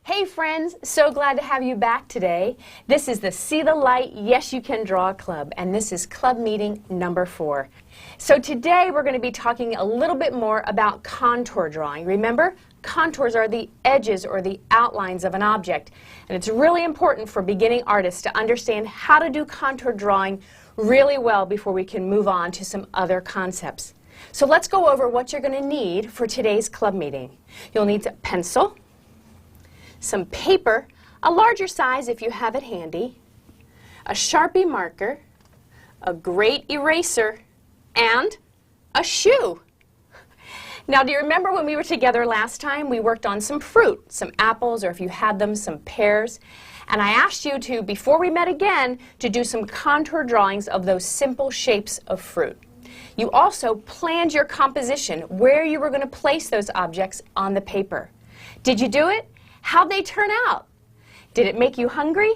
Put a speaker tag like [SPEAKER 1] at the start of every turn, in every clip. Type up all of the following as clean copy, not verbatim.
[SPEAKER 1] Hey friends, so glad to have you back today. This is the See the Light, Yes You Can Draw Club, and this is club meeting number 4. So today we're going to be talking a little bit more about contour drawing. Remember, contours are the edges or the outlines of an object, and it's really important for beginning artists to understand how to do contour drawing really well before we can move on to some other concepts. So let's go over what you're going to need for today's club meeting. You'll need a pencil, some paper, a larger size if you have it handy, a Sharpie marker, a great eraser, and a shoe. Now, do you remember when we were together last time, we worked on some fruit, some apples, or if you had them, some pears, and I asked you to, before we met again, to do some contour drawings of those simple shapes of fruit. You also planned your composition, where you were going to place those objects on the paper. Did you do it? How'd they turn out? Did it make you hungry?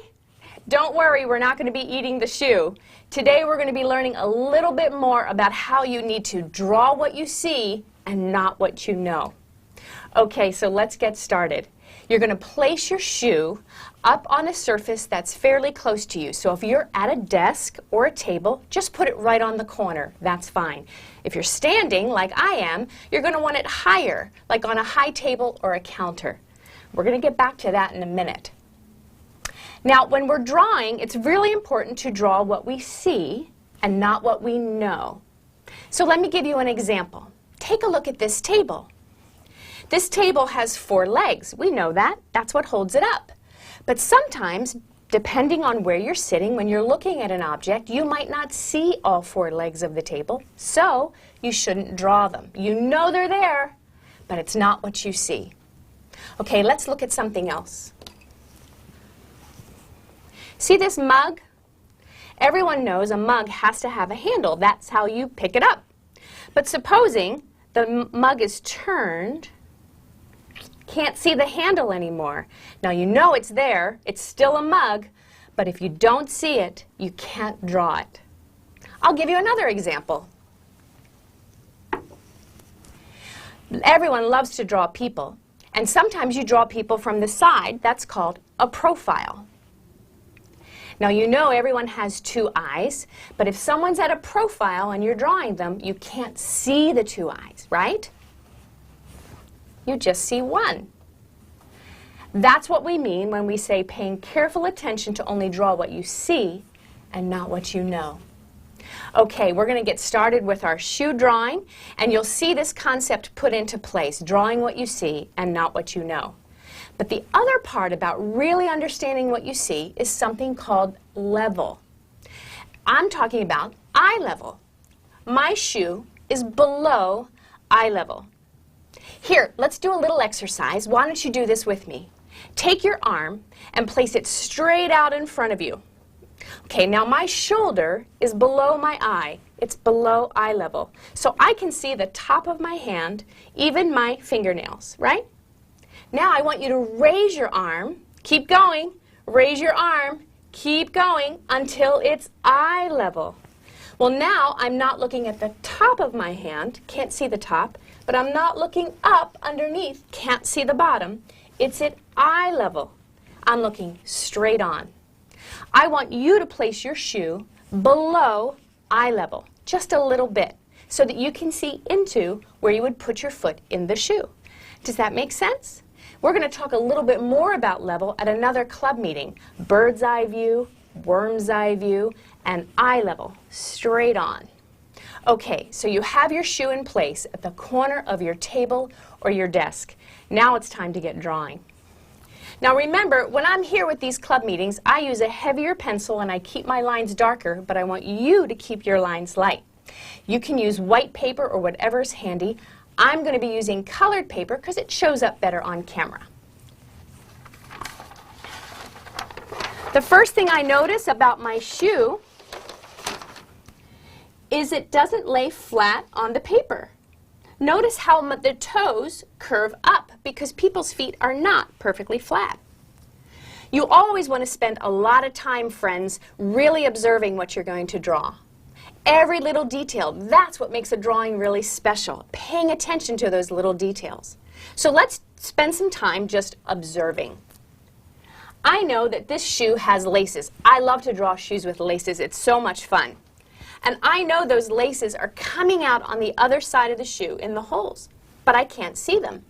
[SPEAKER 1] Don't worry, we're not going to be eating the shoe. Today we're going to be learning a little bit more about how you need to draw what you see and not what you know. Okay, so let's get started. You're going to place your shoe up on a surface that's fairly close to you. So if you're at a desk or a table, just put it right on the corner. That's fine. If you're standing, like I am, you're going to want it higher, like on a high table or a counter. We're going to get back to that in a minute. Now, when we're drawing, it's really important to draw what we see and not what we know. So let me give you an example. Take a look at this table. This table has 4 legs. We know that. That's what holds it up. But sometimes, depending on where you're sitting, when you're looking at an object, you might not see all 4 legs of the table, so you shouldn't draw them. You know they're there, but it's not what you see. Okay, let's look at something else. See this mug? Everyone knows a mug has to have a handle. That's how you pick it up. But supposing the mug is turned, can't see the handle anymore. Now you know it's there, it's still a mug, but if you don't see it, you can't draw it. I'll give you another example. Everyone loves to draw people. And sometimes you draw people from the side. That's called a profile. Now you know everyone has 2 eyes, but if someone's at a profile and you're drawing them, you can't see the 2 eyes, right? You just see one. That's what we mean when we say paying careful attention to only draw what you see and not what you know. Okay, we're going to get started with our shoe drawing, and you'll see this concept put into place, drawing what you see and not what you know. But the other part about really understanding what you see is something called level. I'm talking about eye level. My shoe is below eye level. Here, let's do a little exercise. Why don't you do this with me? Take your arm and place it straight out in front of you. Okay, now my shoulder is below my eye. It's below eye level. So I can see the top of my hand, even my fingernails, right? Now I want you to raise your arm. Keep going. Raise your arm. Keep going until it's eye level. Well, now I'm not looking at the top of my hand. Can't see the top. But I'm not looking up underneath. Can't see the bottom. It's at eye level. I'm looking straight on. I want you to place your shoe below eye level, just a little bit, so that you can see into where you would put your foot in the shoe. Does that make sense? We're going to talk a little bit more about level at another club meeting. Bird's eye view, worm's eye view, and eye level, straight on. Okay, so you have your shoe in place at the corner of your table or your desk. Now it's time to get drawing. Now remember, when I'm here with these club meetings, I use a heavier pencil and I keep my lines darker, but I want you to keep your lines light. You can use white paper or whatever's handy. I'm going to be using colored paper because it shows up better on camera. The first thing I notice about my shoe is it doesn't lay flat on the paper. Notice how the toes curve up because people's feet are not perfectly flat. You always want to spend a lot of time, friends, really observing what you're going to draw. Every little detail, that's what makes a drawing really special, paying attention to those little details. So let's spend some time just observing. I know that this shoe has laces. I love to draw shoes with laces. It's so much fun. And I know those laces are coming out on the other side of the shoe in the holes, but I can't see them.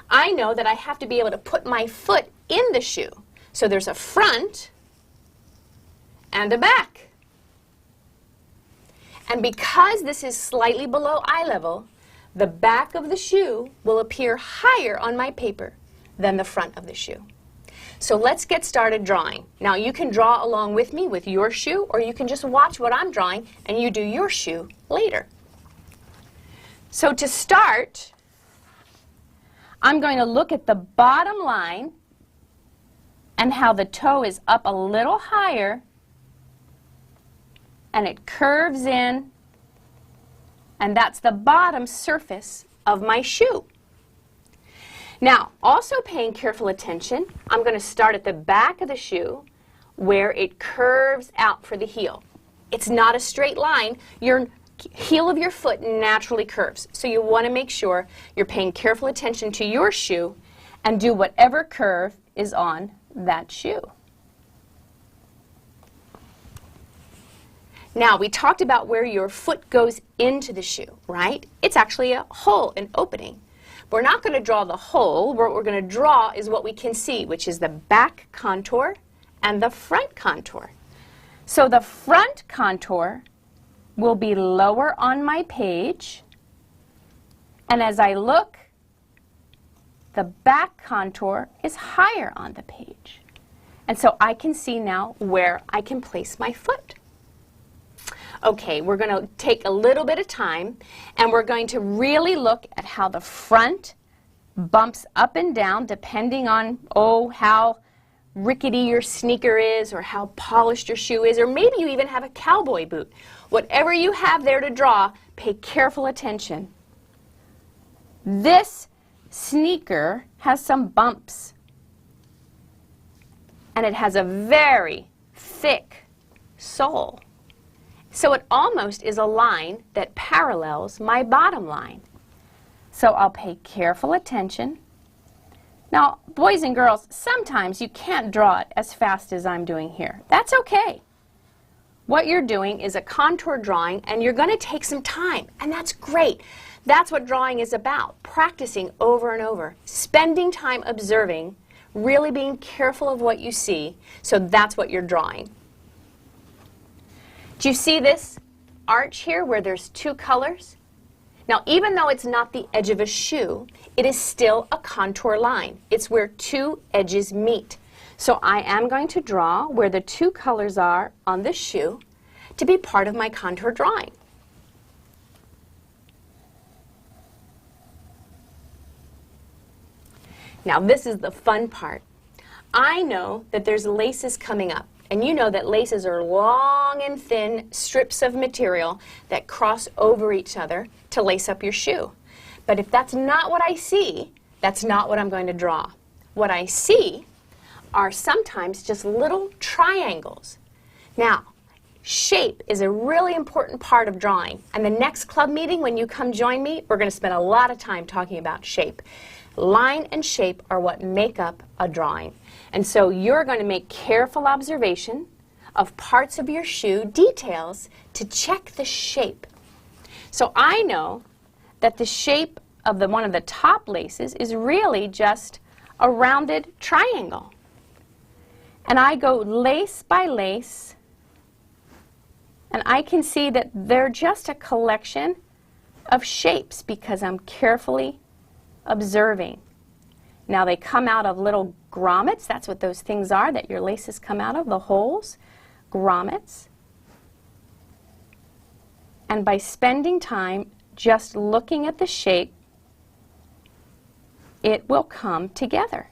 [SPEAKER 1] I know that I have to be able to put my foot in the shoe. So there's a front and a back. And because this is slightly below eye level, the back of the shoe will appear higher on my paper than the front of the shoe. So let's get started drawing. Now you can draw along with me with your shoe, or you can just watch what I'm drawing and you do your shoe later. So to start, I'm going to look at the bottom line and how the toe is up a little higher and it curves in, and that's the bottom surface of my shoe. Now, also paying careful attention, I'm going to start at the back of the shoe where it curves out for the heel. It's not a straight line. Your heel of your foot naturally curves. So you want to make sure you're paying careful attention to your shoe and do whatever curve is on that shoe. Now, we talked about where your foot goes into the shoe, right? It's actually a hole, an opening. We're not going to draw the hole. What we're going to draw is what we can see, which is the back contour and the front contour. So the front contour will be lower on my page, and as I look, the back contour is higher on the page. And so I can see now where I can place my foot. Okay, we're going to take a little bit of time, and we're going to really look at how the front bumps up and down depending on, how rickety your sneaker is, or how polished your shoe is, or maybe you even have a cowboy boot. Whatever you have there to draw, pay careful attention. This sneaker has some bumps, and it has a very thick sole. So it almost is a line that parallels my bottom line. So I'll pay careful attention. Now, boys and girls, sometimes you can't draw it as fast as I'm doing here. That's okay. What you're doing is a contour drawing, and you're going to take some time, and that's great. That's what drawing is about, practicing over and over, spending time observing, really being careful of what you see, so that's what you're drawing. Do you see this arch here where there's two colors? Now, even though it's not the edge of a shoe, it is still a contour line. It's where two edges meet. So I am going to draw where the two colors are on the shoe to be part of my contour drawing. Now, this is the fun part. I know that there's laces coming up. And you know that laces are long and thin strips of material that cross over each other to lace up your shoe. But if that's not what I see, that's not what I'm going to draw. What I see are sometimes just little triangles. Now, shape is a really important part of drawing. And the next club meeting, when you come join me, we're going to spend a lot of time talking about shape. Line and shape are what make up a drawing. And so you're going to make careful observation of parts of your shoe, details, to check the shape. So I know that the shape of one of the top laces is really just a rounded triangle. And I go lace by lace, and I can see that they're just a collection of shapes because I'm carefully observing. Now they come out of little grommets. That's what those things are that your laces come out of, the holes, grommets. And by spending time just looking at the shape, it will come together.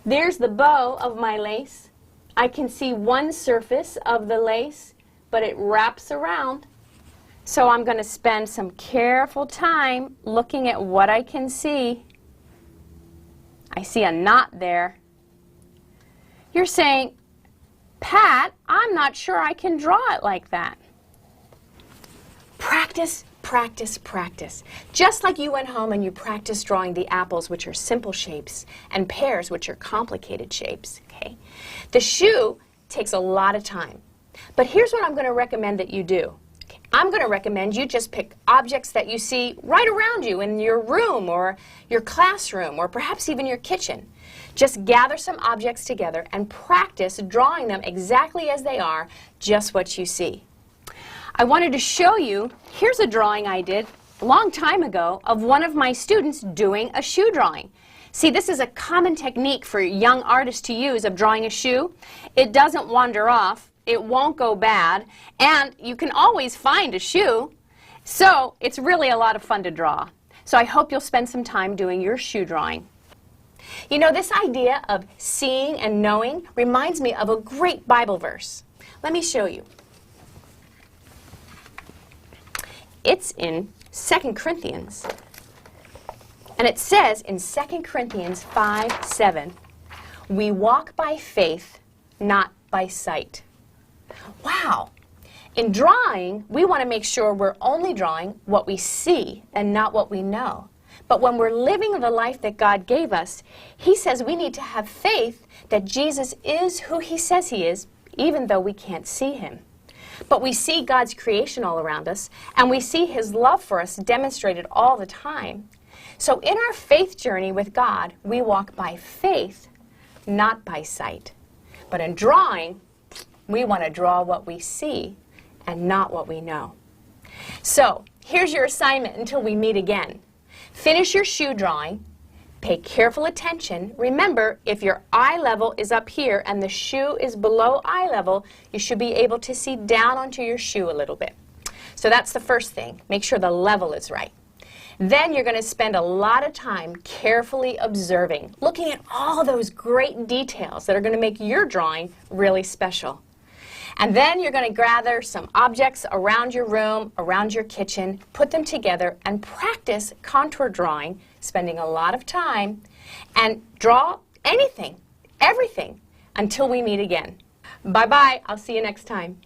[SPEAKER 1] There's the bow of my lace. I can see one surface of the lace, but it wraps around. So I'm going to spend some careful time looking at what I can see. I see a knot there. You're saying, Pat, I'm not sure I can draw it like that. Practice, practice, practice. Just like you went home and you practiced drawing the apples, which are simple shapes, and pears, which are complicated shapes, okay? The shoe takes a lot of time. But here's what I'm going to recommend that you do. Okay? I'm going to recommend you just pick objects that you see right around you in your room or your classroom or perhaps even your kitchen. Just gather some objects together and practice drawing them exactly as they are, just what you see. I wanted to show you, here's a drawing I did a long time ago of one of my students doing a shoe drawing. See, this is a common technique for young artists to use of drawing a shoe. It doesn't wander off, it won't go bad, and you can always find a shoe. So it's really a lot of fun to draw. So I hope you'll spend some time doing your shoe drawing. You know, this idea of seeing and knowing reminds me of a great Bible verse. Let me show you. It's in 2 Corinthians. And it says in 2 Corinthians 5:7, we walk by faith, not by sight. Wow! In drawing, we want to make sure we're only drawing what we see and not what we know. But when we're living the life that God gave us, He says we need to have faith that Jesus is who He says He is, even though we can't see Him. But we see God's creation all around us, and we see His love for us demonstrated all the time. So in our faith journey with God, we walk by faith, not by sight. But in drawing, we want to draw what we see and not what we know. So here's your assignment until we meet again. Finish your shoe drawing. Pay careful attention. Remember, if your eye level is up here and the shoe is below eye level, you should be able to see down onto your shoe a little bit. So that's the first thing. Make sure the level is right. Then you're going to spend a lot of time carefully observing, looking at all those great details that are going to make your drawing really special. And then you're going to gather some objects around your room, around your kitchen, put them together and practice contour drawing, spending a lot of time, and draw anything, everything, until we meet again. Bye-bye. I'll see you next time.